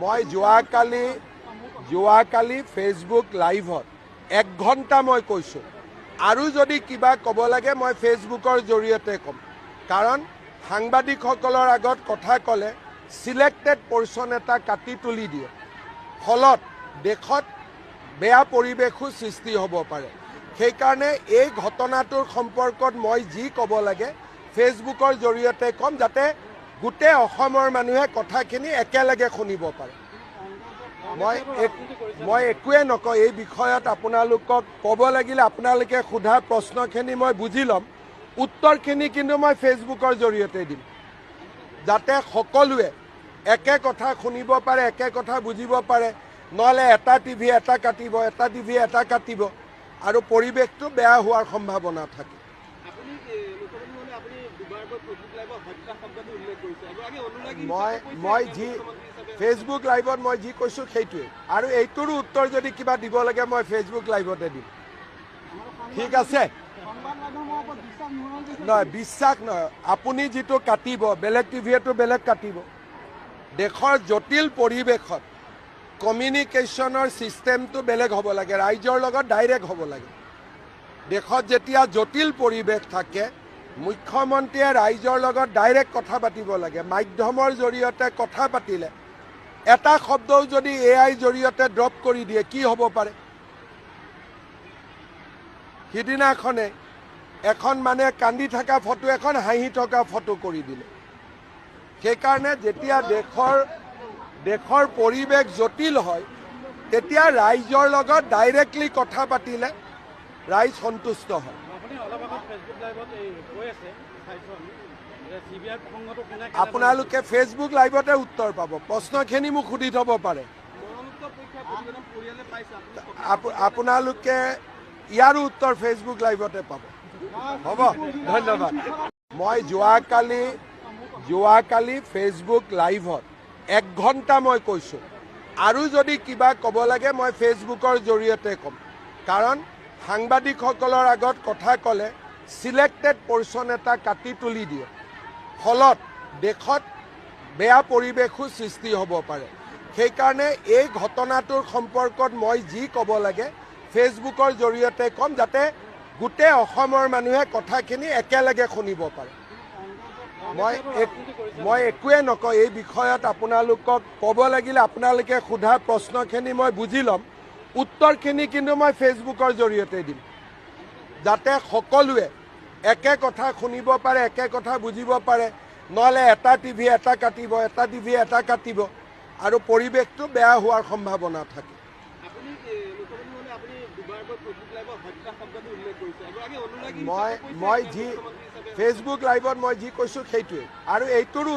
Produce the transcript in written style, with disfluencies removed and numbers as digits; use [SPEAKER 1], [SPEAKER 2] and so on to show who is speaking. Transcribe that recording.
[SPEAKER 1] মই যোৱাকালি ফেচবুক লাইভত 1 ঘণ্টা মই কৈছোঁ আৰু যদি কিবা ক'ব লাগে মই ফেচবুকৰ জৰিয়তে ক'ম কাৰণ সাংবাদিকসকলৰ আগত কথা ক'লে সিলেক্টেড পৰ্চন এটা কাটি তুলি দিয়ে ফলত দেশত বেয়া পৰিৱেশো সৃষ্টি হ'ব পাৰে সেইকাৰণে এই ঘটনাটোৰ সম্পৰ্কত মই যি ক'ব লাগে ফেচবুকৰ জৰিয়তে ক'ম যাতে গোটেই অসমৰ মানুহে কথাখিনি একেলগে শুনিব পাৰে মই একোৱে নকওঁ এই বিষয়ত আপোনালোকক ক'ব লাগিলে আপোনালোকে সোধা প্ৰশ্নখিনি মই বুজি ল'ম উত্তৰখিনি কিন্তু মই ফেচবুকৰ জৰিয়তে দিম যাতে সকলোৱে একে কথা শুনিব পাৰে একে কথা বুজিব পাৰে নহ'লে এটা টিভি এটা কাটিব এটা টিভি এটা কাটিব আৰু পৰিৱেশটো বেয়া হোৱাৰ সম্ভাৱনা থাকে মই যি ফেচবুক লাইভত মই যি কৈছোঁ সেইটোৱে আৰু এইটোৰো উত্তৰ যদি কিবা দিব লাগে মই ফেচবুক লাইভতে দিম ঠিক আছে নহয় বিশ্বাস নহয় আপুনি যিটো কাটিব বেলেগ টিভিয়েটো বেলেগ কাটিব দেশৰ জটিল পৰিৱেশত কমিউনিকেশ্যনৰ ছিষ্টেমটো বেলেগ হ'ব লাগে ৰাইজৰ লগত ডাইৰেক্ট হ'ব লাগে দেশত যেতিয়া জটিল পৰিৱেশ থাকে মুখ্যমন্ত্ৰীয়ে ৰাইজৰ লগত ডাইৰেক্ট কথা পাতিব লাগে মাধ্যমৰ জৰিয়তে কথা পাতিলে এটা শব্দও যদি AI জৰিয়তে ড্ৰপ কৰি দিয়ে কি হ'ব পাৰে সিদিনাখনে এখন মানে কান্দি থকা ফটো এখন হাঁহি থকা ফটো কৰি দিলে সেইকাৰণে যেতিয়া দেশৰ পৰিৱেশ জটিল হয় তেতিয়া ৰাইজৰ লগত ডাইৰেক্টলি কথা পাতিলে ৰাইজ সন্তুষ্ট হয় আপোনালোকে ফেচবুক লাইভতে উত্তৰ পাব প্ৰশ্নখিনি মোক সুধি থ'ব পাৰে আপোনালোকে ইয়াৰো উত্তৰ ফেচবুক লাইভতে পাব হ'ব ধন্যবাদ মই যোৱাকালি ফেচবুক লাইভত 1 ঘণ্টা মই কৈছোঁ আৰু যদি কিবা ক'ব লাগে মই ফেচবুকৰ জৰিয়তে ক'ম কাৰণ সাংবাদিকসকলৰ আগত কথা ক'লে সিলেক্টেড পৰ্চন এটা কাটি তুলি দিয়ে ফলত দেশত বেয়া পৰিৱেশো সৃষ্টি হ'ব পাৰে সেইকাৰণে এই ঘটনাটোৰ সম্পৰ্কত মই যি ক'ব লাগে ফেচবুকৰ জৰিয়তে ক'ম যাতে গোটেই অসমৰ মানুহে কথাখিনি একেলগে শুনিব পাৰে মই একোৱে নকওঁ এই বিষয়ত আপোনালোকক ক'ব লাগিলে আপোনালোকে সোধা প্ৰশ্নখিনি মই বুজি ল'ম উত্তৰখিনি কিন্তু মই ফেচবুকৰ জৰিয়তে দিম যাতে সকলোৱে একে কথা শুনিব পাৰে একে কথা বুজিব পাৰে নহ'লে এটা টিভি এটা কাটিব এটা টিভি এটা কাটিব আৰু পৰিৱেশটো বেয়া হোৱাৰ সম্ভাৱনা থাকে মই ফেচবুক লাইভত মই যি কৈছোঁ সেইটোৱে আৰু এইটোৰো